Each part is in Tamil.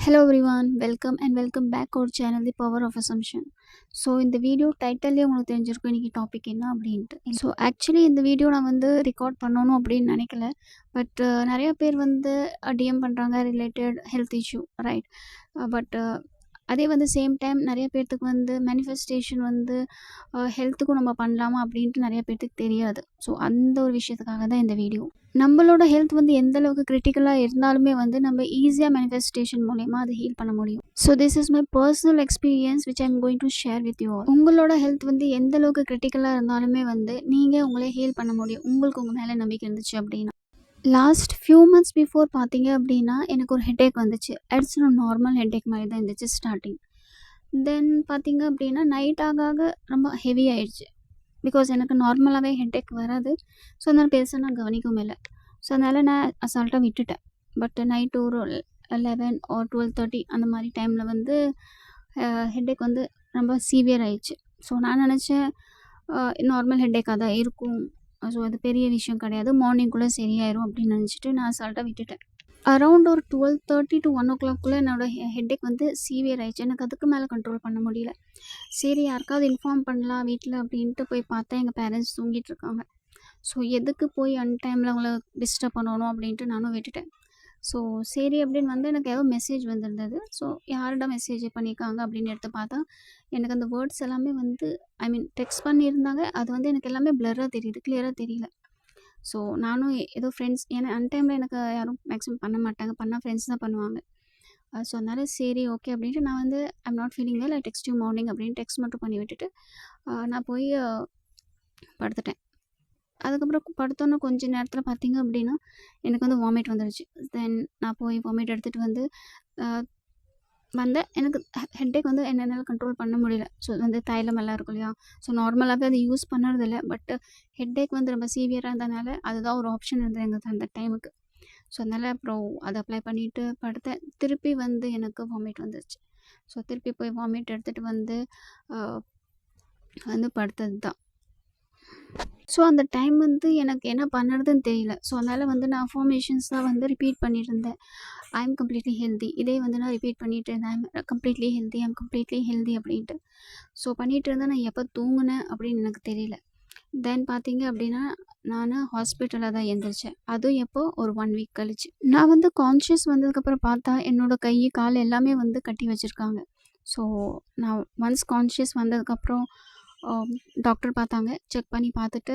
Hello everyone, welcome back our channel The Power of Assumption. So இந்த வீடியோ டைட்டில்லே உங்களுக்கு தெரிஞ்சிருக்கும் இன்றைக்கி டாபிக் என்ன அப்படின்ட்டு. ஸோ ஆக்சுவலி இந்த வீடியோ நான் வந்து ரெக்கார்ட் பண்ணணும் அப்படின்னு நினைக்கல. பட் நிறைய பேர் வந்து டிஎம் பண்ணுறாங்க related health issue, right? But அதே வந்து சேம் டைம் நிறைய பேர்த்துக்கு வந்து மேனிஃபெஸ்டேஷன் வந்து ஹெல்த்துக்கும் நம்ம பண்ணலாமா அப்படின்ட்டு நிறைய பேர்த்துக்கு தெரியாது. ஸோ அந்த ஒரு விஷயத்துக்காக தான் இந்த வீடியோ. நம்மளோட ஹெல்த் வந்து எந்த அளவுக்கு கிரிட்டிக்கலாக இருந்தாலுமே வந்து நம்ம ஈஸியாக மேனிஃபெஸ்டேஷன் மூலயமா அதை ஹீல் பண்ண முடியும். So this is my personal experience which I'm going to share with you all. உங்களோட ஹெல்த் வந்து எந்த அளவுக்கு கிரிட்டிக்கலாக இருந்தாலுமே வந்து நீங்கள் உங்களே ஹீல் பண்ண முடியும், உங்களுக்கு உங்கள் மேலே நம்பிக்கை இருந்துச்சு அப்படின்னா. லாஸ்ட் ஃபியூ மந்த்ஸ் பிஃபோர் பார்த்தீங்க அப்படின்னா எனக்கு ஒரு ஹெட்டேக் வந்துச்சு. இட்ஸ் நார்மல் ஹெட்டேக் மாதிரி தான் இருந்துச்சு ஸ்டார்டிங். தென் பார்த்தீங்க அப்படின்னா நைட் ஆக ரொம்ப ஹெவி ஆயிடுச்சு. பிகாஸ் எனக்கு நார்மலாகவே ஹெட்டேக் வராது. ஸோ அதனால் பெருசாக நான் கவனிக்கவும் இல்லை. ஸோ அதனால் நான் அசால்ட்டாக விட்டுட்டேன். பட் நைட்டு ஒரு 11 or 12:30 அந்த மாதிரி டைமில் வந்து ஹெட்டேக் வந்து ரொம்ப சீவியர் ஆயிடுச்சு. ஸோ நான் நினச்சேன் நார்மல் ஹெட்டேக்காக தான் இருக்கும், ஸோ அது பெரிய விஷயம் கிடையாது, மார்னிங்குள்ளே சரியாயிரும் அப்படின்னு நினச்சிட்டு நான் அசால்ட்டாக விட்டுட்டேன். அரௌண்ட் ஒரு 12:30 to 1 o'clock என்னோடய ஹெட்டேக் வந்து சீவியர் ஆயிடுச்சு. எனக்கு அதுக்கு மேலே கண்ட்ரோல் பண்ண முடியல. சரி யாருக்காவது இன்ஃபார்ம் பண்ணலாம் வீட்டில் அப்படின்ட்டு போய் பார்த்தா எங்கள் பேரண்ட்ஸ் தூங்கிட்டு இருக்காங்க. ஸோ எதுக்கு போய் அன்டைமில் அவங்கள டிஸ்டர்ப் பண்ணணும் அப்படின்ட்டு நானும் விட்டுட்டேன். ஸோ சரி அப்படின்னு வந்து எனக்கு ஏதோ மெசேஜ் வந்திருந்தது. ஸோ யார்கிட்ட மெசேஜ் பண்ணியிருக்காங்க அப்படின்னு எடுத்து பார்த்தா எனக்கு அந்த வேர்ட்ஸ் எல்லாமே வந்து டெக்ஸ்ட் பண்ணியிருந்தாங்க. அது வந்து எனக்கு எல்லாமே பிளராக தெரியுது, கிளியராக தெரியல. ஸோ நானும் ஏதோ ஃப்ரெண்ட்ஸ், ஏன்னா அன்டைமில் எனக்கு யாரும் மேக்ஸிமம் பண்ண மாட்டாங்க, பண்ணால் ஃப்ரெண்ட்ஸ் தான் பண்ணுவாங்க. ஸோ அதனால் சரி ஓகே அப்படின்ட்டு நான் வந்து I'm not feeling well, I text you morning அப்படின்னு டெக்ஸ்ட் மட்டும் பண்ணி விட்டுட்டு நான் போய் படுத்துட்டேன். அதுக்கப்புறம் படுத்தோன்னே கொஞ்சம் நேரத்தில் பார்த்தீங்க அப்படின்னா எனக்கு வந்து வாமிட் வந்துடுச்சு. தென் நான் போய் வாமிட் எடுத்துகிட்டு வந்து வந்தேன். எனக்கு ஹெட்டேக் வந்து என்னால் கண்ட்ரோல் பண்ண முடியல. ஸோ வந்து தைலம் எல்லாம் இருக்கும் இல்லையா, ஸோ நார்மலாகவே அதை யூஸ் பண்ணுறதில்ல. பட் ஹெட்டேக் வந்து ரொம்ப சீவியராக இருந்ததுனால அதுதான் ஒரு ஆப்ஷன் இருந்தது எங்களுக்கு அந்த டைமுக்கு. ஸோ அதனால் அப்புறம் அதை அப்ளை பண்ணிவிட்டு படுத்தேன். திருப்பி வந்து எனக்கு வாமிட் வந்துருச்சு. ஸோ திருப்பி போய் வாமிட் எடுத்துகிட்டு வந்து படுத்தது தான். ஸோ அந்த டைம் வந்து எனக்கு என்ன பண்ணுறதுன்னு தெரியல. ஸோ அதனால் வந்து நான் அஃபர்மேஷன்ஸ் தான் வந்து ரிப்பீட் பண்ணிட்டு இருந்தேன். ஐ எம் கம்ப்ளீட்லி ஹெல்தி, இதே வந்து நான் ரிப்பீட் பண்ணிகிட்டு இருந்தேன். I am completely healthy, I am completely healthy அப்படின்ட்டு. ஸோ பண்ணிகிட்டு இருந்தேன். நான் எப்போ தூங்குனேன் அப்படின்னு எனக்கு தெரியல. தென் பார்த்தீங்க அப்படின்னா நான் ஹாஸ்பிட்டலில் தான் எழுந்திரிச்சேன். அதுவும் எப்போ ஒரு 1 வீக் கழிச்சு. நான் வந்து கான்ஷியஸ் வந்ததுக்கப்புறம் பார்த்தா என்னோடய கை கால் எல்லாமே வந்து கட்டி வச்சுருக்காங்க. ஸோ நான் ஒன்ஸ் கான்ஷியஸ் வந்ததுக்கப்புறம் டாக்டர் பார்த்தாங்க. செக் பண்ணி பார்த்துட்டு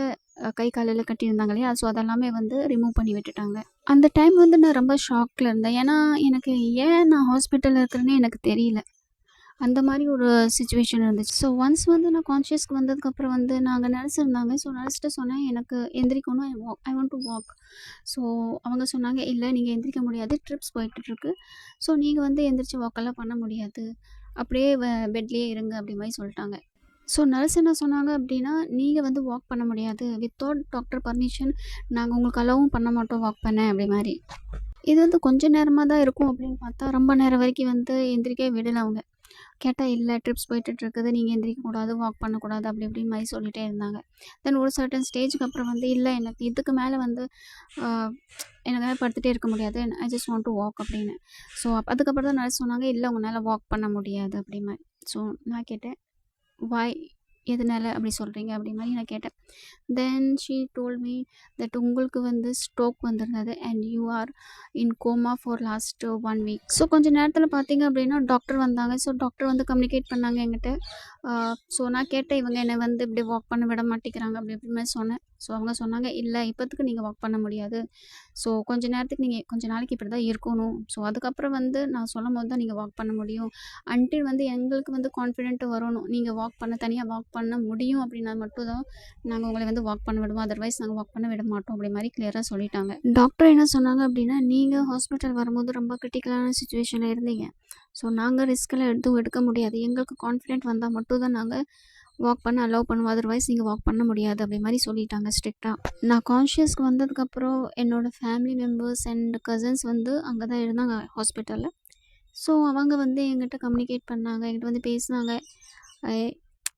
கை காலில் கட்டியிருந்தாங்க இல்லையா, ஸோ அதெல்லாமே வந்து ரிமூவ் பண்ணி விட்டுட்டாங்க. அந்த டைம் வந்து நான் ரொம்ப ஷாக்கில் இருந்தேன். ஏன்னா எனக்கு ஏன் நான் ஹாஸ்பிட்டலில் இருக்கிறேன்னே எனக்கு தெரியல. அந்த மாதிரி ஒரு சுச்சுவேஷன் இருந்துச்சு. ஸோ ஒன்ஸ் வந்து நான் கான்ஷியஸ்க்கு வந்ததுக்கப்புறம் வந்து நாங்கள் நர்ஸ் இருந்தாங்க. ஸோ நர்ஸ்கிட்ட சொன்னேன் எனக்கு எந்திரிக்கணும், I want to walk. So அவங்க சொன்னாங்க இல்லை நீங்கள் எந்திரிக்க முடியாது, ட்ரிப்ஸ் போயிட்டுருக்கு. ஸோ நீங்கள் வந்து எந்திரிச்சு வாக்கெல்லாம் பண்ண முடியாது, அப்படியே பெட்லேயே இருங்க அப்படி மாதிரி சொல்லிட்டாங்க. ஸோ நர்ஸ் என்ன சொன்னாங்க அப்படின்னா, நீங்கள் வந்து வாக் பண்ண முடியாது, வித்தவுட் டாக்டர் பர்மிஷன் நாங்கள் உங்களுக்கு அலோவும் பண்ண மாட்டோம் வாக் பண்ண அப்படி மாதிரி. இது வந்து கொஞ்சம் நேரமாக தான் இருக்கும் அப்படின்னு பார்த்தா ரொம்ப நேரம் வரைக்கும் வந்து எந்திரிக்கவே விடலை அவங்க. கேட்டால் இல்லை ட்ரிப்ஸ் போயிட்டுருக்குது, நீங்கள் எந்திரிக்கக்கூடாது, வாக் பண்ணக்கூடாது அப்படி இப்படின்னு மாதிரி சொல்லிகிட்டே இருந்தாங்க. தென் ஒரு சர்டன் ஸ்டேஜுக்கு அப்புறம் வந்து இல்லை எனக்கு இதுக்கு மேலே வந்து என்னால் படுத்துகிட்டே இருக்க முடியாது, I just want to walk அப்படின்னு. ஸோ அதுக்கப்புறம் தான் நர்ஸ் சொன்னாங்க இல்லை உங்களால் வாக் பண்ண முடியாது அப்படி மாதிரி. ஸோ நான் கேட்டேன் வாய் எதனால அப்படி சொல்கிறீங்க அப்படி மாதிரி நான் கேட்டேன். Then she told me that உங்களுக்கு வந்து ஸ்ட்ரோக் வந்திருந்தது and you are in coma for last 1 week. So கொஞ்சம் நேரத்தில் பார்த்தீங்க அப்படின்னா டாக்டர் வந்தாங்க. ஸோ டாக்டர் வந்து கம்யூனிகேட் பண்ணாங்க என்கிட்ட. ஸோ நான் கேட்டேன் இவங்க என்னை வந்து இப்படி வாக் பண்ண விட மாட்டேங்கிறாங்க அப்படி இப்படின்னு சொன்னேன். ஸோ அவங்க சொன்னாங்க இல்லை இப்போத்துக்கு நீங்கள் வாக் பண்ண முடியாது, ஸோ கொஞ்சம் நேரத்துக்கு நீங்கள் கொஞ்சம் நாளைக்கு இப்படி தான் இருக்கணும், ஸோ அதுக்கப்புறம் வந்து நான் சொல்லும் போது தான் நீங்கள் வாக் பண்ண முடியும், அன்டில் வந்து எங்களுக்கு வந்து கான்ஃபிடென்ட் வரணும் நீங்கள் வாக் பண்ண தனியாக வாக் பண்ண முடியும் அப்படின்னா மட்டும் தான் நாங்கள் உங்களை வந்து வாக் பண்ண விடுவோம், அதர்வைஸ் நாங்கள் வாக் பண்ண விட மாட்டோம் அப்படி மாதிரி கிளியராக சொல்லிட்டாங்க. டாக்டர் என்ன சொன்னாங்க அப்படின்னா நீங்கள் ஹாஸ்பிட்டல் வரும்போது ரொம்ப கிரிட்டிக்கலான சுச்சுவேஷனில் இருந்தீங்க, ஸோ நாங்கள் ரிஸ்க்கெல்லாம் எடுக்க முடியாது, எங்களுக்கு கான்ஃபிடென்ட் வந்தால் மட்டும் தான் நாங்கள் வாக் பண்ண அலோவ் பண்ணுவோம், அதர்வைஸ் நீங்கள் வாக் பண்ண முடியாது அப்படி மாதிரி சொல்லிட்டாங்க ஸ்ட்ரிக்டாக. நான் கான்ஷியஸ்க்கு வந்ததுக்கப்புறம் என்னோடய ஃபேமிலி மெம்பர்ஸ் அண்ட் கசின்ஸ் வந்து அங்கே தான் இருந்தாங்க ஹாஸ்பிட்டலில். ஸோ அவங்க வந்து எங்கிட்ட கம்யூனிகேட் பண்ணாங்க, என்கிட்ட வந்து பேசினாங்க.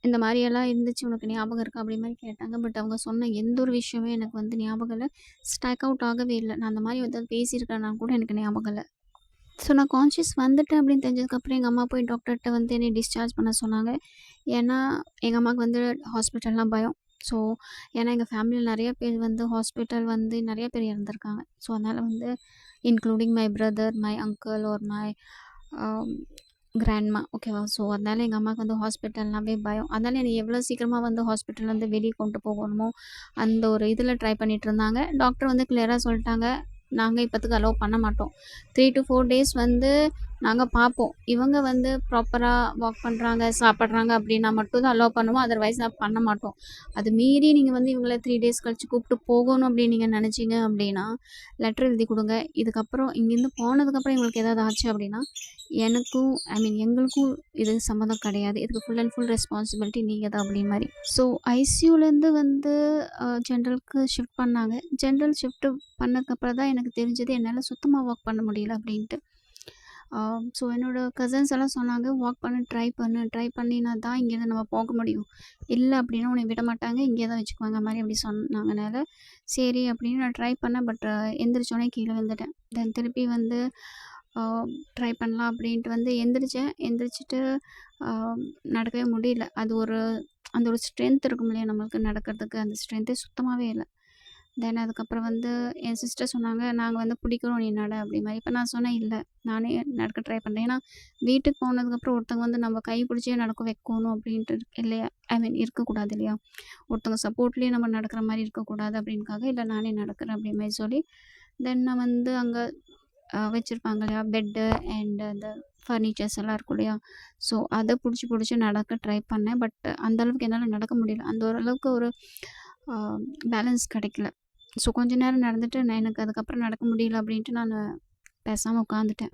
இந்த மாதிரியெல்லாம் இருந்துச்சு உனக்கு ஞாபகம் இருக்கா அப்படி மாதிரி கேட்டாங்க. பட் அவங்க சொன்ன எந்த ஒரு விஷயமே எனக்கு வந்து ஞாபகம் இல்லை, ஸ்டாக் அவுட் ஆகவே இல்லை. நான் அந்த மாதிரி வந்து பேசியிருக்கேன்னா கூட எனக்கு ஞாபகம் இல்லை. ஸோ நான் கான்ஷியஸ் வந்துட்டேன் அப்படின்னு தெரிஞ்சதுக்கப்புறம் எங்கள் அம்மா போய் டாக்டர்கிட்ட வந்து என்னை டிஸ்சார்ஜ் பண்ண சொன்னாங்க. ஏன்னா எங்கள் அம்மாவுக்கு வந்து ஹாஸ்பிட்டல்லாம் பயம். ஸோ ஏன்னா எங்கள் ஃபேமிலியில் நிறைய பேர் வந்து ஹாஸ்பிட்டல் வந்து நிறைய பேர் இறந்துருக்காங்க. ஸோ அதனால் வந்து including my brother, my uncle R my grandma, ஓகேவா? ஸோ அதனால் எங்கள் அம்மாவுக்கு வந்து ஹாஸ்பிட்டல்னாவே பயம். அதனால் என்னை எவ்வளோ சீக்கிரமாக வந்து ஹாஸ்பிட்டல்லேருந்து வெளியே கொண்டு போகணுமோ அந்த ஒரு இதில் ட்ரை பண்ணிட்டு இருந்தாங்க. டாக்டர் வந்து கிளியராக சொல்லிட்டாங்க, நாங்கள் இப்போத்துக்கு அலோவ் பண்ண மாட்டோம். 3 to 4 டேஸ் வந்து நாங்கள் பார்ப்போம். இவங்க வந்து ப்ராப்பராக வாக் பண்ணுறாங்க, சாப்பிட்றாங்க அப்படின்னா மட்டும் தான் அலோவ் பண்ணுவோம். அதர்வைஸ் நான் பண்ண மாட்டோம். அது மீறி நீங்கள் வந்து இவங்கள 3 டேஸ் கழிச்சு கூப்பிட்டு போகணும் அப்படின்னு நீங்கள் நினச்சிங்க அப்படின்னா லெட்டர் எழுதி கொடுங்க. இதுக்கப்புறம் இங்கேருந்து போனதுக்கப்புறம் இவங்களுக்கு ஏதாவது ஆச்சு அப்படின்னா எனக்கும் எங்களுக்கும் இது சம்மந்தம் கிடையாது. இதுக்கு ஃபுல் அண்ட் ஃபுல் ரெஸ்பான்சிபிலிட்டி நீங்கள் தான் அப்படி மாதிரி. ஸோ ஐசியூலேருந்து வந்து ஜென்ரலுக்கு ஷிஃப்ட் பண்ணாங்க. ஜென்ரல் ஷிஃப்ட்டு பண்ணதுக்கப்புறம் தான் எனக்கு தெரிஞ்சது என்னால் சுத்தமாக வாக் பண்ண முடியல அப்படின்ட்டு. ஸோ என்னோடய கசின்ஸ் எல்லாம் சொன்னாங்க, வாக் பண்ண ட்ரை பண்ணினா தான் இங்கேருந்து நம்ம போக முடியும். இல்லை அப்படின்னா உன்னை விட மாட்டாங்க, இங்கே தான் வச்சுக்குவாங்க மாதிரி அப்படி சொன்னாங்கனால சரி அப்படின்னு நான் ட்ரை பண்ணேன். பட் எந்திரிச்சோடனே கீழே விழுந்துட்டேன். தென் திருப்பி வந்து ட்ரை பண்ணலாம் அப்படின்ட்டு வந்து எந்திரிச்சிட்டு நடக்கவே முடியல. அந்த ஒரு ஸ்ட்ரென்த் இருக்கும் இல்லையா நம்மளுக்கு நடக்கிறதுக்கு, அந்த ஸ்ட்ரென்த்தே சுத்தமாகவே இல்லை. தென் அதுக்கப்புறம் வந்து என் சிஸ்டர் சொன்னாங்க, நாங்கள் வந்து பிடிக்கிறோம் நீ நட அப்படி மாதிரி. இப்போ நான் சொன்னேன், இல்லை நானே நடக்க ட்ரை பண்ணுறேன். ஏன்னா வீட்டுக்கு போனதுக்கப்புறம் ஒருத்தவங்க வந்து நம்ம கை பிடிச்சே நடக்க வைக்கணும் அப்படின்ட்டு இல்லையா, இருக்கக்கூடாது இல்லையா, ஒருத்தவங்க சப்போர்ட்லேயே நம்ம நடக்கிற மாதிரி இருக்கக்கூடாது அப்படின்காக இல்லை நானே நடக்கிறேன் அப்படி மாதிரி சொல்லி தென் நான் வந்து அங்கே வச்சுருப்பாங்க இல்லையா பெட்டு அண்ட் அந்த ஃபர்னிச்சர்ஸ் எல்லாம் இருக்கும் இல்லையா, ஸோ அதை பிடிச்சி நடக்க ட்ரை பண்ணேன். பட் அந்தளவுக்கு என்னால் நடக்க முடியல. அந்த ஓரளவுக்கு ஒரு பேலன்ஸ் கிடைக்கல. ஸோ கொஞ்ச நேரம் நடந்துட்டு எனக்கு அதுக்கப்புறம் நடக்க முடியல அப்படின்ட்டு நான் பேசாமல் உட்காந்துட்டேன்.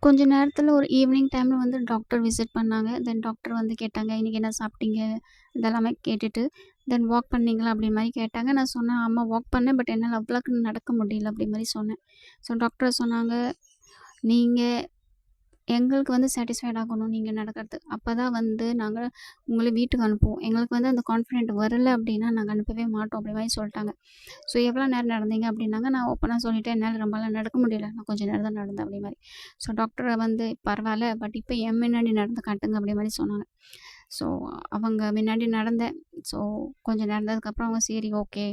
கொஞ்ச நேரத்தில் ஒரு ஈவினிங் டைமில் வந்து டாக்டர் விசிட் பண்ணாங்க. தென் டாக்டர் வந்து கேட்டாங்க, இன்றைக்கி என்ன சாப்பிட்டீங்க இதெல்லாமே கேட்டுட்டு தென் வாக் பண்ணீங்களா அப்படி மாதிரி கேட்டாங்க. நான் சொன்னேன், ஆமாம் வாக் பண்ணேன், பட் என்னால் அவ்வளோக்கு நடக்க முடியல அப்படி மாதிரி சொன்னேன். ஸோ டாக்டர் சொன்னாங்க, நீங்கள் எங்களுக்கு வந்து சாட்டிஸ்ஃபைட் ஆகணும் நீங்கள் நடக்கிறது. அப்போ தான் வந்து நாங்கள் உங்களை வீட்டுக்கு அனுப்புவோம். எங்களுக்கு வந்து அந்த கான்ஃபிடென்ட் வரலை அப்படின்னா நாங்கள் அனுப்பவே மாட்டோம் அப்படி மாதிரி சொல்லிட்டாங்க. ஸோ எவ்வளோ நேரம் நடந்தீங்க அப்படின்னாங்க. நான் ஓப்பனாக சொல்லிட்டேன், என்னால் ரொம்பலாம் நடக்க முடியல, நான் கொஞ்சம் நேரம் தான் நடந்தேன் அப்படி மாதிரி. ஸோ டாக்டரை வந்து பரவாயில்ல, பட் இப்போ என் முன்னாடி நடந்து காட்டுங்க அப்படி மாதிரி சொன்னாங்க. ஸோ அவங்க முன்னாடி நடந்தேன். ஸோ கொஞ்சம் நடந்ததுக்கப்புறம் அவங்க சரி ஓகே,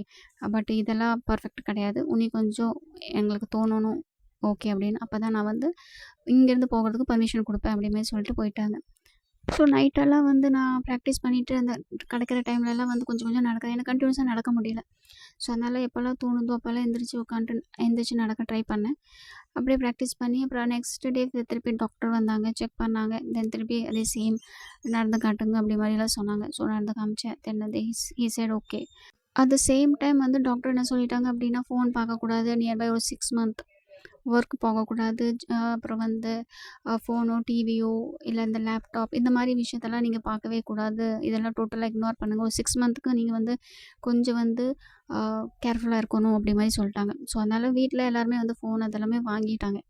பட் இதெல்லாம் பர்ஃபெக்ட் கிடையாது, உனி கொஞ்சம் எங்களுக்கு தோணணும் ஓகே அப்படின்னு. அப்போ தான் நான் வந்து இங்கேருந்து போகிறதுக்கு பர்மிஷன் கொடுப்பேன் அப்படி மாதிரி சொல்லிட்டு போயிட்டாங்க. ஸோ நைட்டெல்லாம் வந்து நான் ப்ராக்டிஸ் பண்ணிவிட்டு அந்த கிடைக்கிற டைம்லலாம் வந்து கொஞ்சம் நடக்கிறேன். எனக்கு கண்டினியூஸாக நடக்க முடியல. ஸோ அதனால் எப்போல்லாம் தோணுதோ அப்போல்லாம் எந்திரிச்சு நடக்க ட்ரை பண்ணேன். அப்படியே ப்ராக்டிஸ் பண்ணி அப்புறம் நெக்ஸ்ட் டே திருப்பி டாக்டர் வந்தாங்க, செக் பண்ணாங்க. தென் திருப்பி அதே சேம் நடந்து காட்டுங்க அப்படி மாதிரிலாம் சொன்னாங்க. ஸோ நடந்து காமிச்சேன். தென் அது he said okay. At the same time வந்து டாக்டர் என்ன சொல்லிட்டாங்க அப்படின்னா, ஃபோன் பார்க்கக்கூடாது, நியர்பை ஒரு 6 மந்த் ஒர்க் போகக்கூடாது. அப்புறம் வந்து ஃபோனோ டிவியோ இல்லை இந்த லேப்டாப் இந்த மாதிரி விஷயத்தெல்லாம் நீங்கள் பார்க்கவே கூடாது. இதெல்லாம் டோட்டலாக இக்னோர் பண்ணுங்கள். ஒரு 6 மந்த்துக்கு நீங்கள் வந்து கொஞ்சம் வந்து கேர்ஃபுல்லாக இருக்கணும் அப்படி மாதிரி சொல்லிட்டாங்க. ஸோ அதனால் வீட்டில் எல்லாருமே வந்து ஃபோன் அதெல்லாமே வாங்கிட்டாங்க.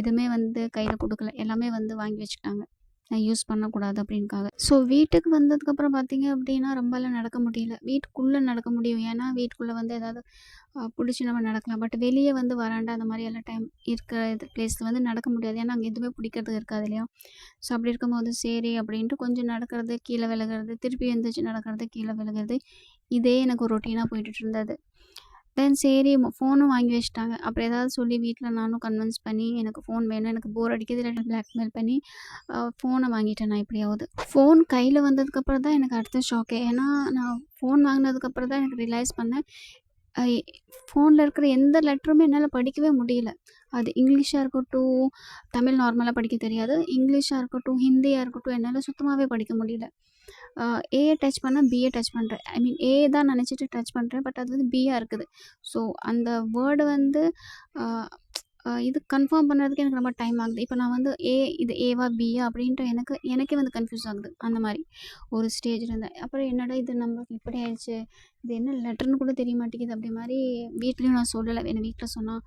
எதுவுமே வந்து கையில் கொடுக்கல, எல்லாமே வந்து வாங்கி வச்சுக்கிட்டாங்க, நான் யூஸ் பண்ணக்கூடாது அப்படின்காக. ஸோ வீட்டுக்கு வந்ததுக்கப்புறம் பார்த்தீங்க அப்படின்னா ரொம்பலாம் நடக்க முடியல. வீட்டுக்குள்ளே நடக்க முடியும், ஏன்னா வீட்டுக்குள்ளே வந்து ஏதாவது பிடிச்சி நம்ம நடக்கலாம். பட் வெளியே வந்து வராண்டா அந்த மாதிரி எல்லா டைம் இருக்கிற பிளேஸில் வந்து நடக்க முடியாது, ஏன்னா அங்கே எதுவுமே பிடிக்கிறதுக்கு இருக்காது இல்லையா. ஸோ அப்படி இருக்கும்போது சரி அப்படின்ட்டு கொஞ்சம் நடக்கிறது, கீழே விழுகிறது, திருப்பி எழுந்திரிச்சு நடக்கிறது, கீழே விழுகிறது, இதே எனக்கு ஒரு ரொட்டீனாக போயிட்டு இருந்தது. தென் சரி ஃபோனும் வாங்கி வச்சுட்டாங்க. அப்புறம் ஏதாவது சொல்லி வீட்டில் நானும் கன்வின்ஸ் பண்ணி எனக்கு ஃபோன் வேணும், எனக்கு போர் அடிக்குது, இல்லை பிளாக்மெயில் பண்ணி ஃபோனை வாங்கிட்டேன் நான் எப்படியாவது. ஃபோன் கையில் வந்ததுக்கப்புறம் தான் எனக்கு அடுத்த ஷாக்கே. ஏன்னா நான் ஃபோன் வாங்கினதுக்கப்புறம் தான் எனக்கு ரியலைஸ் பண்ணேன், ஃபோனில் இருக்கிற எந்த லெட்டருமே என்னால் படிக்கவே முடியல. அது இங்கிலீஷாக இருக்கட்டும், தமிழ் நார்மலாக படிக்க தெரியாது, இங்கிலீஷாக இருக்கட்டும், ஹிந்தியாக இருக்கட்டும், என்னால் சுத்தமாகவே படிக்க முடியல. ஏயை டச் பண்ணால் பிஏ டச் பண்ணுறேன். ஏ தான் நினச்சிட்டு டச் பண்ணுறேன், பட் அது வந்து பியாக இருக்குது. ஸோ அந்த வேர்டு வந்து இது கன்ஃபார்ம் பண்ணுறதுக்கு எனக்கு ரொம்ப டைம் ஆகுது. இப்போ நான் வந்து இது ஏவா பியா அப்படின்ட்டு எனக்கே வந்து கன்ஃப்யூஸ் ஆகுது. அந்த மாதிரி ஒரு ஸ்டேஜில் இருந்தேன். அப்புறம் என்னடா இது நம்மளுக்கு இப்படி ஆயிடுச்சு, இது என்ன லெட்டர்னு கூட தெரிய மாட்டேங்குது அப்படி மாதிரி வீட்லேயும் நான் சொல்லலை. என்னை வீட்டில் சொன்னால்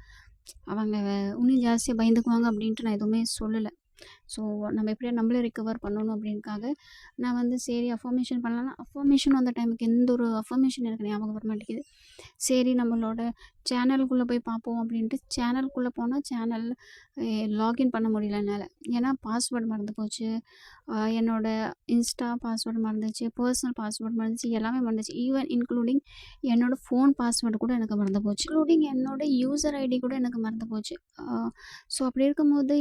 அவங்க இன்னும் ஜாஸ்தியாக பயந்துக்குவாங்க அப்படின்ட்டு நான் எதுவுமே சொல்லலை. ஸோ நம்ம எப்படியா நம்மளே ரிகவர் பண்ணணும் அப்படின்றக்காக நான் வந்து சரி அஃபர்மேஷன் பண்ணலாம்னா அஃபர்மேஷன் அந்த டைமுக்கு எந்த ஒரு அஃபர்மேஷன் எனக்கு ஞாபகம் வர மாட்டேங்குது. சரி நம்மளோட சேனலுக்குள்ளே போய் பார்ப்போம் அப்படின்ட்டு சேனலுக்குள்ளே போனால் சேனல் லாகின் பண்ண முடியல என்னால். ஏன்னா பாஸ்வேர்டு மறந்து போச்சு. என்னோட இன்ஸ்டா பாஸ்வேர்டு மறந்துச்சு, பர்சனல் பாஸ்வேர்டு மறந்துச்சு, எல்லாமே மறந்துச்சு. ஈவன் இன்க்ளூடிங் என்னோட ஃபோன் பாஸ்வேர்டு கூட எனக்கு மறந்து போச்சு. இன்க்ளூடிங் என்னோட யூசர் ஐடி கூட எனக்கு மறந்து போச்சு. ஸோ அப்படி இருக்கும்போது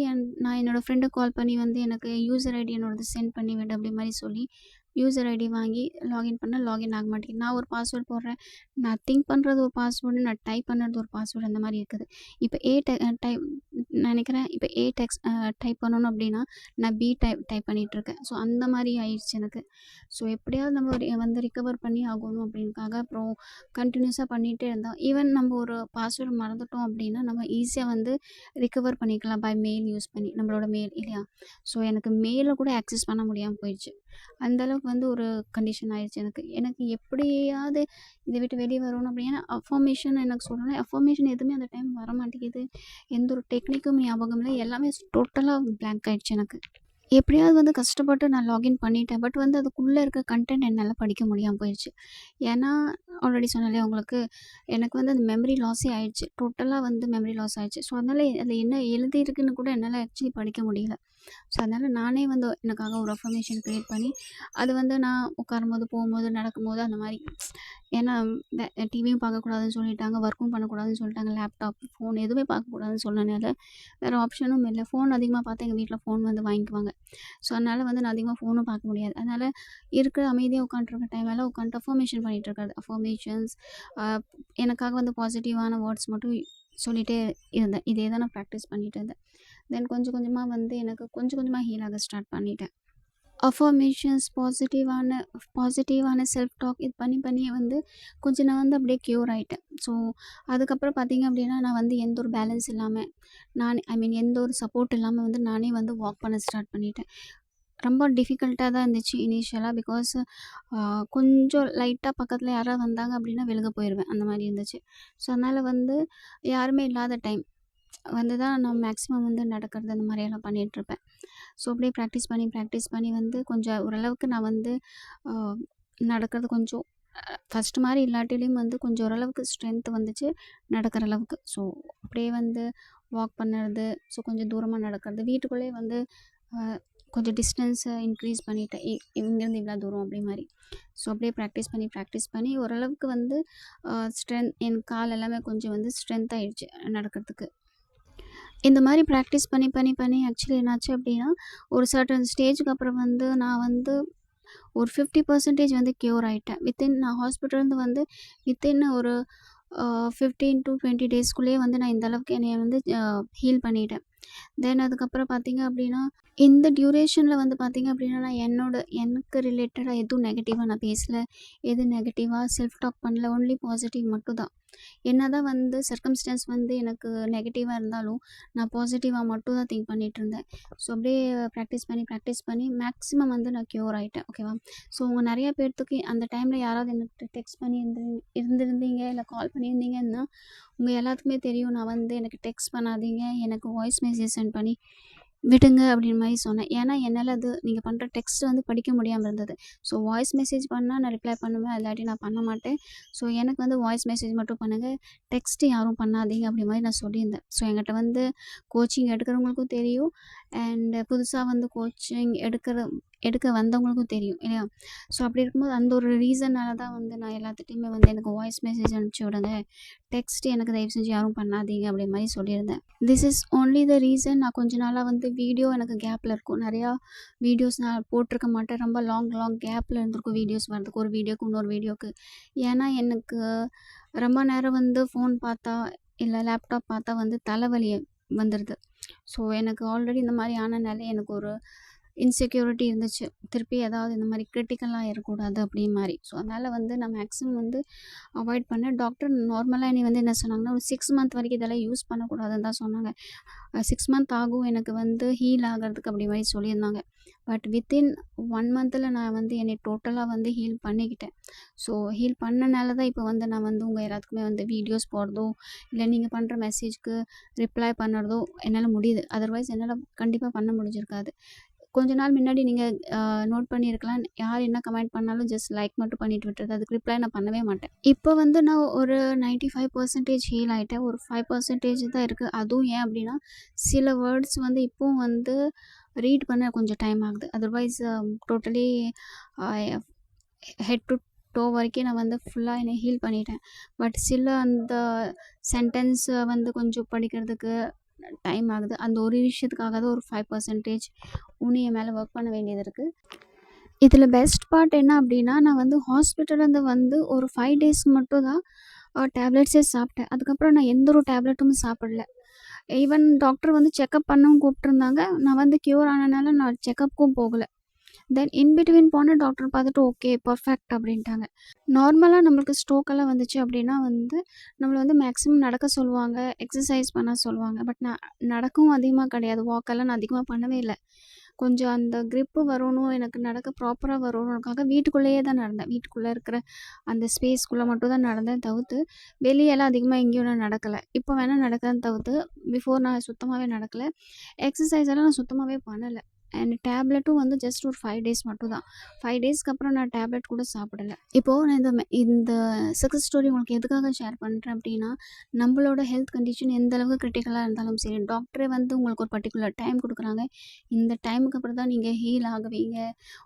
நான் என்னோடய ஃப்ரெண்டுக்கு கால் பண்ணி வந்து எனக்கு யூசர் ஐடி என்னோடது சென்ட் பண்ணி விடு அப்படி மாதிரி சொல்லி யூசர் ஐடி வாங்கி லாகின் பண்ணால் லாகின் ஆக மாட்டேங்குது. நான் ஒரு பாஸ்வேர்டு போடுறேன், நான் திங்க் பண்ணுறது ஒரு பாஸ்வேர்டு, நான் டைப் பண்ணுறது ஒரு பாஸ்வேர்டு அந்த மாதிரி இருக்குது. இப்போ டைப் நினைக்கிறேன், இப்போ டைப் பண்ணணும் அப்படின்னா நான் டைப் பண்ணிகிட்ருக்கேன். ஸோ அந்த மாதிரி ஆயிடுச்சு எனக்கு. ஸோ எப்படியாவது நம்ம வந்து ரிகவர் பண்ணி ஆகணும் அப்படின்னுக்காக அப்புறம் கண்டினியூஸாக பண்ணிகிட்டே இருந்தோம். ஈவன் நம்ம ஒரு பாஸ்வேர்டு மறந்துட்டோம் அப்படின்னா நம்ம ஈஸியாக வந்து ரிகவர் பண்ணிக்கலாம் பை மெயில் யூஸ் பண்ணி, நம்மளோட மெயில் இல்லையா? ஸோ எனக்கு மெயிலை கூட ஆக்சஸ் பண்ண முடியாமல் போயிடுச்சு. அந்தளவுக்கு வந்து ஒரு கண்டிஷன் ஆயிடுச்சு எனக்கு. எனக்கு எப்படியாவது இதை விட்டு வெளியே வரணும் அப்படி. ஏன்னா அஃபர்மேஷன் எனக்கு சொல்லணும், அஃபர்மேஷன் எதுவுமே அந்த டைம் வர மாட்டேங்குது. எந்த ஒரு டெக்னிக்கும் ஞாபகம் இல்லை. எல்லாமே டோட்டலாக பிளாங்க் ஆயிடுச்சு எனக்கு. எப்படியாவது வந்து கஷ்டப்பட்டு நான் லாகின் பண்ணிட்டேன். பட் வந்து அதுக்குள்ளே இருக்க கன்டென்ட் என்னால் படிக்க முடியாமல் போயிடுச்சு. ஏன்னா ஆல்ரெடி சொன்னேன்லையா உங்களுக்கு, எனக்கு வந்து அந்த மெமரி லாஸே ஆயிடுச்சு. டோட்டலாக வந்து மெமரி லாஸ் ஆயிடுச்சு. ஸோ அதனால் அதில் என்ன எழுதியிருக்குன்னு கூட என்னால் ஆக்சுவலி படிக்க முடியல. ஸோ அதனால் நானே வந்து எனக்காக ஒரு அஃபர்மேஷன் க்ரியேட் பண்ணி அது வந்து நான் உட்காரும்போது, போகும்போது, நடக்கும்போது அந்த மாதிரி. ஏன்னா டிவியும் பார்க்கக்கூடாதுன்னு சொல்லிட்டாங்க, ஒர்க்கும் பண்ணக்கூடாதுன்னு சொல்லிட்டாங்க. லேப்டாப், ஃபோன் எதுவுமே பார்க்கக்கூடாதுன்னு சொன்னனால வேறு ஆப்ஷனும் இல்லை. ஃபோன் அதிகமாக பார்த்தா எங்கள் வீட்டில் ஃபோன் வந்து வாங்கிக்குவாங்க. ஸோ அதனால் வந்து நான் அதிகமாக ஃபோனும் பார்க்க முடியாது. அதனால் இருக்கிற அமைதியாக உட்காண்ட்ருக்க டைமெல்லாம் உட்காந்துட்டு அஃபர்மேஷன் பண்ணிகிட்டு இருக்காது. அஃபர்மேஷன்ஸ் எனக்காக வந்து பாசிட்டிவான வேர்ட்ஸ் மட்டும் சொல்லிகிட்டே இருந்தேன். இதே தான் நான் ப்ராக்டிஸ் பண்ணிகிட்டு இருந்தேன். தென் கொஞ்சம் கொஞ்சமாக வந்து எனக்கு கொஞ்சம் கொஞ்சமாக ஹீல் ஆக ஸ்டார்ட் பண்ணிட்டேன். அஃபர்மேஷன்ஸ், பாசிட்டிவான செல்ஃப் டாக் இது பண்ணி பண்ணியே வந்து கொஞ்சம் நான் வந்து அப்படியே க்யூர் ஆகிட்டேன். ஸோ அதுக்கப்புறம் பார்த்தீங்க அப்படின்னா நான் வந்து எந்த ஒரு பேலன்ஸ் இல்லாமல் எந்த ஒரு சப்போர்ட் இல்லாமல் வந்து நானே வந்து வாக் பண்ண ஸ்டார்ட் பண்ணிட்டேன். ரொம்ப டிஃபிகல்ட்டாக தான் இருந்துச்சு இனிஷியலாக. பிகாஸ் கொஞ்சம் லைட்டாக பக்கத்தில் யாராவது வந்தாங்க அப்படின்னா விலக போயிடுவேன். அந்த மாதிரி இருந்துச்சு. ஸோ அதனால் வந்து யாருமே இல்லாத டைம் வந்து தான் நான் மேக்ஸிமம் வந்து நடக்கிறது அந்த மாதிரியெல்லாம் பண்ணிகிட்ருப்பேன். ஸோ அப்படியே ப்ராக்டிஸ் பண்ணி வந்து கொஞ்சம் ஓரளவுக்கு நான் வந்து நடக்கிறது கொஞ்சம் ஃபஸ்ட்டு மாதிரி இல்லாட்டிலையும் வந்து கொஞ்சம் ஓரளவுக்கு ஸ்ட்ரென்த் வந்துச்சு நடக்கிற அளவுக்கு. ஸோ அப்படியே வந்து வாக் பண்ணுறது, ஸோ கொஞ்சம் தூரமாக நடக்கிறது, வீட்டுக்குள்ளேயே வந்து கொஞ்சம் டிஸ்டன்ஸை இன்க்ரீஸ் பண்ணிட்டேன். இங்கேருந்து இவ்வளோ தூரம் அப்படி மாதிரி. ஸோ அப்படியே ப்ராக்டிஸ் பண்ணி ஓரளவுக்கு வந்து என் கால் எல்லாமே கொஞ்சம் வந்து ஸ்ட்ரென்த் ஆகிடுச்சு நடக்கிறதுக்கு. இந்த மாதிரி ப்ராக்டிஸ் பண்ணி ஆக்சுவலி என்னாச்சு அப்படின்னா ஒரு சர்டன் ஸ்டேஜுக்கு அப்புறம் வந்து நான் வந்து ஒரு 50% வந்து க்யூர் ஆகிட்டேன். நான் ஹாஸ்பிட்டல்லேருந்து வந்து வித்தின் ஒரு 15 to 20 டேஸ்க்குள்ளேயே வந்து நான் இந்த அளவுக்கு என்னைய வந்து ஹீல் பண்ணிட்டேன். தென் அதுக்கப்புறம் பார்த்தீங்க அப்படின்னா இந்த டியூரேஷனில் வந்து பார்த்தீங்க அப்படின்னா நான் எனக்கு ரிலேட்டடாக எதுவும் நெகட்டிவாக நான் பேசலை, எதுவும் நெகட்டிவாக செல்ஃப் டாக் பண்ணல. ஒன்லி பாசிட்டிவ் மட்டும் தான். என்னதான் வந்து சர்க்கம்ஸ்டான்ஸ் வந்து எனக்கு நெகட்டிவாக இருந்தாலும் நான் பாசிட்டிவாக மட்டும் தான் திங்க் பண்ணிகிட்டு இருந்தேன். ஸோ அப்படியே ப்ராக்டிஸ் பண்ணி மேக்ஸிமம் வந்து நான் க்யூர் ஆகிட்டேன். ஓகேவா? ஸோ உங்கள் நிறைய பேர்த்துக்கு அந்த டைமில் யாராவது எனக்கு டெக்ஸ்ட் பண்ணி இருந்திருந்தீங்க இல்லை கால் பண்ணியிருந்தீங்கன்னா உங்கள் எல்லாத்துக்குமே தெரியும். நான் வந்து எனக்கு டெக்ஸ்ட் பண்ணாதீங்க, எனக்கு வாய்ஸ் மெசேஜ் சென்ட் பண்ணி விடுங்க அப்படின்ற மாதிரி சொன்னேன். ஏன்னா என்னால் அது நீங்கள் பண்ணுற டெக்ஸ்ட் வந்து படிக்க முடியாமல் இருந்தது. ஸோ வாய்ஸ் மெசேஜ் பண்ணால் நான் ரிப்ளை பண்ணுவேன், இல்லாட்டி நான் பண்ண மாட்டேன். ஸோ எனக்கு வந்து வாய்ஸ் மெசேஜ் மட்டும் பண்ணுங்கள், டெக்ஸ்ட்டு யாரும் பண்ணாதீங்க அப்படி மாதிரி நான் சொல்லியிருந்தேன். ஸோ என்கிட்ட வந்து கோச்சிங் எடுக்கிறவங்களுக்கும் தெரியும், அண்ட் புதுசாக வந்து கோச்சிங் எடுக்க வந்தவங்களுக்கும் தெரியும் இல்லையா? ஸோ அப்படி இருக்கும்போது அந்த ஒரு ரீசனால் தான் வந்து நான் எல்லாத்துட்டையுமே வந்து எனக்கு வாய்ஸ் மெசேஜ் அனுப்பிச்சி விடுங்க, டெக்ஸ்ட் எனக்கு தயவு செஞ்சு யாரும் பண்ணாதீங்க அப்படி மாதிரி சொல்லியிருந்தேன். This is only the reason. நான் கொஞ்ச நாளாக வந்து வீடியோ எனக்கு கேப்பில் இருக்கும். நிறையா வீடியோஸ் நான் போட்டிருக்க மாட்டேன். ரொம்ப லாங் கேப்பில் இருந்திருக்கும் வீடியோஸ் வரதுக்கு, ஒரு வீடியோக்கு இன்னொரு வீடியோக்கு. ஏன்னா எனக்கு ரொம்ப நேரம் வந்து ஃபோன் பார்த்தா இல்லை லேப்டாப் பார்த்தா வந்து தலைவலி வந்துடுது. ஸோ எனக்கு ஆல்ரெடி இந்த மாதிரி ஆனனால எனக்கு ஒரு இன்செக்யூரிட்டி இருந்துச்சு. திருப்பி ஏதாவது இந்த மாரி கிரிட்டிக்கலா ஆயிறக்கூடாது அப்படி மாரி. ஸோ, அதனால வந்து நான் மேக்ஸிமம் வந்து அவாய்ட் பண்ணேன். டாக்டர் நார்மலா என்னைய வந்து என்ன சொன்னாங்கன்னா, ஒரு 6 மந்த் வரைக்கும் இதெல்லாம் யூஸ் பண்ணக்கூடாதுன்னு தான் சொன்னாங்க. 6 மந்த் ஆகும் எனக்கு வந்து ஹீல் ஆகறதுக்கு அப்படி மாரி சொல்லியிருந்தாங்க. பட் வித்தின் 1 மந்த்தில் நான் வந்து என்னை டோட்டலா வந்து ஹீல் பண்ணிக்கிட்டேன். ஸோ, ஹீல் பண்ணனால தான் இப்போ வந்து நான் வந்து உங்க எல்லாத்துக்குமே வந்து வீடியோஸ் போடுறதோ, இல்ல நீங்க பண்ற மெசேஜ்க்கு ரிப்ளை பண்ணுறதோ என்னால முடியுது. அதர்வைஸ் என்னால கண்டிப்பா பண்ண முடிஞ்சிருக்காது. கொஞ்ச நாள் முன்னாடி நீங்க நோட் பண்ணியிருக்கலாம். யார் என்ன கமெண்ட் பண்ணாலும் ஜஸ்ட் லைக் மட்டும் பண்ணிட்டு விட்டுறது. அதுக்கு ரிப்ளை நான் பண்ணவே மாட்டேன். இப்போ வந்து நான் ஒரு 95% ஹீல் ஆயிட்டேன். ஒரு 5% தான் இருக்கு. அதுவும் ஏன் அப்படின்னா, சில வேர்ட்ஸ் வந்து இப்பவும் வந்து ரீட் பண்ண கொஞ்சம் டைம் ஆகுது. Otherwise totally a head to to வரைக்கும் நான் வந்து ஃபுல்லா என்னை ஹீல் பண்ணிட்டேன். பட் சில அந்த சென்டென்ஸ் வந்து கொஞ்சம் படிக்கிறதுக்கு டைம் ஆகுது. அந்த ஒரு விஷயத்துக்காக தான் ஒரு 5% இன்னும் என் மேல ஒர்க் பண்ண வேண்டியது இருக்கு. இதில பெஸ்ட் பார்ட் என்ன அப்படின்னா, நான் வந்து ஹாஸ்பிட்டல்லேருந்து வந்து ஒரு 5 டேஸ் மட்டும் தான் டேப்லெட்ஸே சாப்பிட்டேன். அதுக்கப்புறம் நான் எந்த ஒரு டேப்லெட்டும் சாப்பிடல. ஈவன் டாக்டர் வந்து செக்கப் பண்ணவும் கூப்பிட்டுருந்தாங்க. நான் வந்து க்யூர் ஆனனால நான் செக்கப்க்கும் போகல. தென் இன் பிட்வீன் போன டாக்டர் பார்த்துட்டு ஓகே பெர்ஃபெக்ட் அப்படின்ட்டாங்க. நார்மலா நம்மளுக்கு ஸ்ட்ரோக்கெல்லாம் வந்துச்சு அப்படின்னா வந்து, நம்மள வந்து மேக்ஸிமம் நடக்க சொல்லுவாங்க, எக்ஸர்சைஸ் பண்ண சொல்லுவாங்க. பட் நான் நடக்கவும் அதிகமா கிடையாது. வாக்கெல்லாம் நான் அதிகமா பண்ணவே இல்ல. கொஞ்சம் அந்த கிரிப்பு வரணும், எனக்கு நடக்க ப்ராப்பரா வரணும்க்காக வீட்டுக்குள்ளேயே தான் நடந்தேன். வீட்டுக்குள்ள இருக்கிற அந்த ஸ்பேஸ்க்குள்ள மட்டும் தான் நடந்தேன் தவிர்த்து, வெளியலாம் அதிகமா எங்கேயும் நான் நடக்கல. இப்போ வேணா நடக்கிறேன் தவிர்த்து, பிஃபோர் நான் சுத்தமாவே நடக்கல. எக்ஸர்சைஸ் எல்லாம் நான் சுத்தமாவே பண்ணல. அண்ட் டேப்லெட்டும் வந்து ஜஸ்ட் ஒரு 5 டேஸ் மட்டும் தான். 5 டேஸ்க்கு அப்புறம் நான் டேப்லெட் கூட சாப்பிடல. இப்போ நான் இந்த சக்ஸஸ் ஸ்டோரி உங்களுக்கு எதுக்காக ஷேர் பண்ணுறேன் அப்படின்னா, நம்மளோட ஹெல்த் கண்டிஷன் எந்த அளவுக்கு கிரிட்டிக்கலா இருந்தாலும் சரி, டாக்டரே வந்து உங்களுக்கு ஒரு பர்ட்டிகுலர் டைம் குடுக்குறாங்க. இந்த டைமுக்கு அப்புறம் தான் நீங்க ஹீல் ஆகுவீங்க.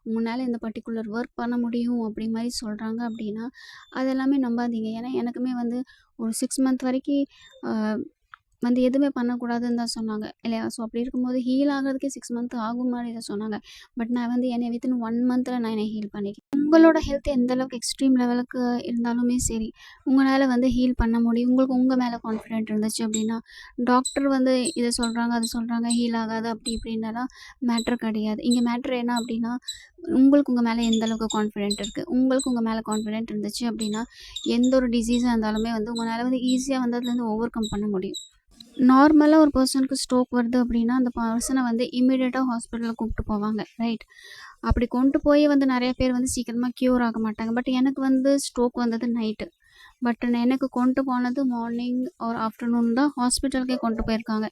உங்களால இந்த பர்ட்டிகுலர் ஒர்க் பண்ண முடியும் அப்படி மாரி சொல்றாங்க அப்படின்னா, அது எல்லாமே நம்பாதீங்க. ஏன்னா எனக்குமே வந்து ஒரு 6 மந்த் வரைக்கி அ வந்து எதுவுமே பண்ணக்கூடாதுன்னு தான் சொன்னாங்க இல்லையா? ஸோ அப்படி இருக்கும்போது ஹீல் ஆகுறதுக்கே 6 மந்த் ஆகும் மாரி தான் சொன்னாங்க. பட் நான் வந்து என்னை வித்தின் 1 மந்த்தில் நான் என்னை ஹீல் பண்ணிக்கிட்டேன். உங்களோட ஹெல்த் எந்த அளவுக்கு எக்ஸ்ட்ரீம் லெவலுக்கு இருந்தாலுமே சரி, உங்களால வந்து ஹீல் பண்ண முடியும். உங்களுக்கு உங்க மேல கான்ஃபிடென்ட் இருந்துச்சு அப்படின்னா, டாக்டர் வந்து இத சொல்றாங்க, அது சொல்றாங்க, ஹீல் ஆகாது அப்படி இப்படின்னலாம் மேட்டர் கிடையாது. இங்க மேட்டர் என்ன அப்படின்னா, உங்களுக்கு உங்க மேல எந்த அளவுக்கு கான்ஃபிடென்ட் இருக்கு. உங்களுக்கு உங்க மேல கான்ஃபிடென்ட் இருந்துச்சு அப்படின்னா, எந்த ஒரு டிசீஸா இருந்தாலுமே வந்து உங்களால வந்து ஈஸியா வந்து அதுலேருந்து ஓவர் கம் பண்ண முடியும். நார்மலா ஒரு பெர்சனுக்கு ஸ்ட்ரோக் வருது அப்படின்னா, அந்த பர்சன வந்து இம்மீடியட்டா ஹாஸ்பிட்டலுக்கு கூப்பிட்டு போவாங்க. ரைட். அப்படி கொண்டு போய் வந்து நெறைய பேர் வந்து சீக்கிரமா க்யூர் ஆக மாட்டாங்க. பட் எனக்கு வந்து ஸ்ட்ரோக் வந்தது நைட்டு. பட் எனக்கு கொண்டு போனது மார்னிங் ஆர் ஆஃப்டர்நூன் தான் ஹாஸ்பிட்டலுக்கே கொண்டு போயிருக்காங்க.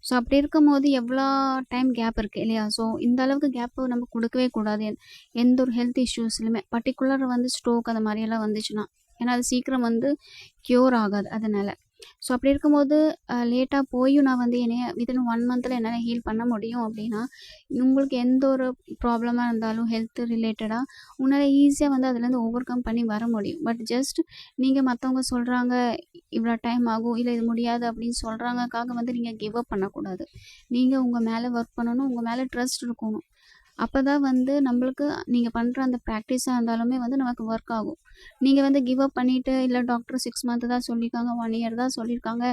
ஸோ அப்படி இருக்கும்போது எவ்வளோ டைம் கேப் இருக்கு இல்லையா? ஸோ இந்த அளவுக்கு கேப்பு நம்ம குடுக்கவே கூடாது. எந்த ஒரு ஹெல்த் இஷ்யூஸ்லயுமே. பர்ட்டிகுலர் வந்து ஸ்ட்ரோக் அந்த மாரியெல்லாம் வந்துச்சுன்னா. ஏன்னா அது சீக்கிரம் வந்து க்யூர் ஆகாது அதனால. ஸோ அப்படி இருக்கும்போது லேட்டா போயும் நான் வந்து என்னைய வித்தின் 1 மந்த்தில் என்னால் ஹீல் பண்ண முடியும் அப்படின்னா, உங்களுக்கு எந்த ஒரு ப்ராப்ளமா இருந்தாலும் ஹெல்த் ரிலேட்டடா உங்களால ஈஸியா வந்து அதுலேருந்து ஓவர் கம் பண்ணி வர முடியும். பட் ஜஸ்ட் நீங்க மத்தவங்க சொல்றாங்க, இவ்வளோ டைம் ஆகும், இல்ல இது முடியாது அப்படின்னு சொல்றாங்கக்காக வந்து நீங்க கிவ் அப் பண்ணக்கூடாது. நீங்க உங்க மேல ஒர்க் பண்ணணும். உங்க மேல ட்ரஸ்ட் இருக்கணும். அப்பதான் வந்து நம்மளுக்கு நீங்க பண்ற அந்த பிராக்டிஸா இருந்தாலுமே வந்து நமக்கு ஒர்க் ஆகும். நீங்க வந்து கிவ் அப் பண்ணிட்டு, இல்ல டாக்டர் 6 மந்த் தான் சொல்லியிருக்காங்க, 1 இயர் தான் சொல்லியிருக்காங்க.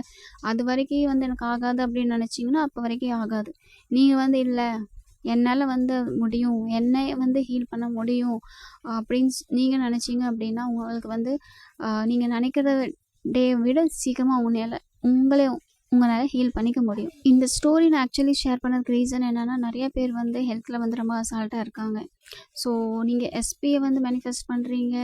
அது வரைக்கும் வந்து எனக்கு ஆகாது அப்படின்னு நினைச்சீங்கன்னா, அப்ப வரைக்கும் ஆகாது. நீங்க வந்து இல்ல என்னால வந்து முடியும். என்னைய வந்து ஹீல் பண்ண முடியும். அப்படின்னு நீங்க நினைச்சீங்க அப்படின்னா, உங்களுக்கு வந்து நீங்க நினைக்கிறத விட சீக்கிரமா உங்களே உங்களால ஹீல் பண்ணிக்க முடியும். இந்த ஸ்டோரி நான் ஆக்சுவலி ஷேர் பண்ணதுக்கு ரீசன் என்னன்னா, நெறைய பேர் வந்து ஹெல்த்ல வந்து ரொம்ப அசால்ட்டா இருக்காங்க. ஸோ நீங்க எஸ்பிய வந்து மேனிஃபெஸ்ட் பண்றீங்க,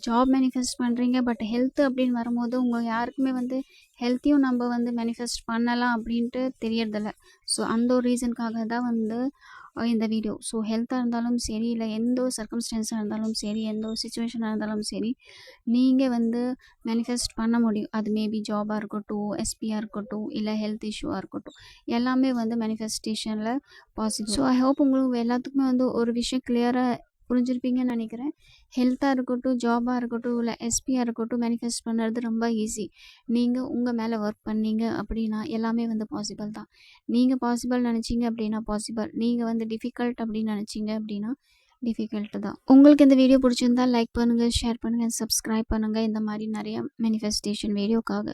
ஜாப் மேனிஃபெஸ்ட் பண்றீங்க. பட் ஹெல்த் அப்படின்னு வரும்போது, உங்க யாருக்குமே வந்து ஹெல்த்தையும் நம்ம வந்து மேனிஃபெஸ்ட் பண்ணலாம் அப்படின்ட்டு தெரியறதில்ல. ஸோ அந்த ஒரு ரீசனுக்காக தான் வந்து இந்த வீடியோ. ஸோ ஹெல்த்தா இருந்தாலும் சரி, இல்ல எந்த ஒரு சர்க்கம்ஸ்டான்ஸா இருந்தாலும் சரி, எந்த ஒரு சிச்சுவேஷனா இருந்தாலும் சரி, நீங்க வந்து மேனிஃபெஸ்ட் பண்ண முடியும். அது மேபி ஜாபா இருக்கட்டும், எஸ்பியா இருக்கட்டும், இல்ல ஹெல்த் இஷ்யூவா இருக்கட்டும். எல்லாமே வந்து மேனிஃபெஸ்டேஷன்ல பாசிபிள். ஸோ ஐ ஹோப் உங்களுக்கு எல்லாத்துக்குமே வந்து ஒரு விஷயம் கிளியரா புரிஞ்சிருப்பீங்கன்னு நினைக்கிறேன். ஹெல்த்தா இருக்கட்டும், ஜாபா இருக்கட்டும், இல்ல எஸ்பியா இருக்கட்டும் மேனிஃபெஸ்ட் பண்ணுறது ரொம்ப ஈஸி. நீங்க உங்க மேல ஒர்க் பண்ணீங்க அப்படின்னா, எல்லாமே வந்து பாசிபிள் தான். நீங்க பாசிபிள் நினைச்சீங்க அப்படின்னா பாசிபிள். நீங்க வந்து டிஃபிகல்ட் அப்படின்னு நினைச்சீங்க அப்படின்னா டிஃபிகல்ட் தான். உங்களுக்கு இந்த வீடியோ பிடிச்சிருந்தா லைக் பண்ணுங்க, ஷேர் பண்ணுங்க, சப்ஸ்கிரைப் பண்ணுங்க. இந்த மாதிரி நிறைய மேனிஃபெஸ்டேஷன் வீடியோக்காக.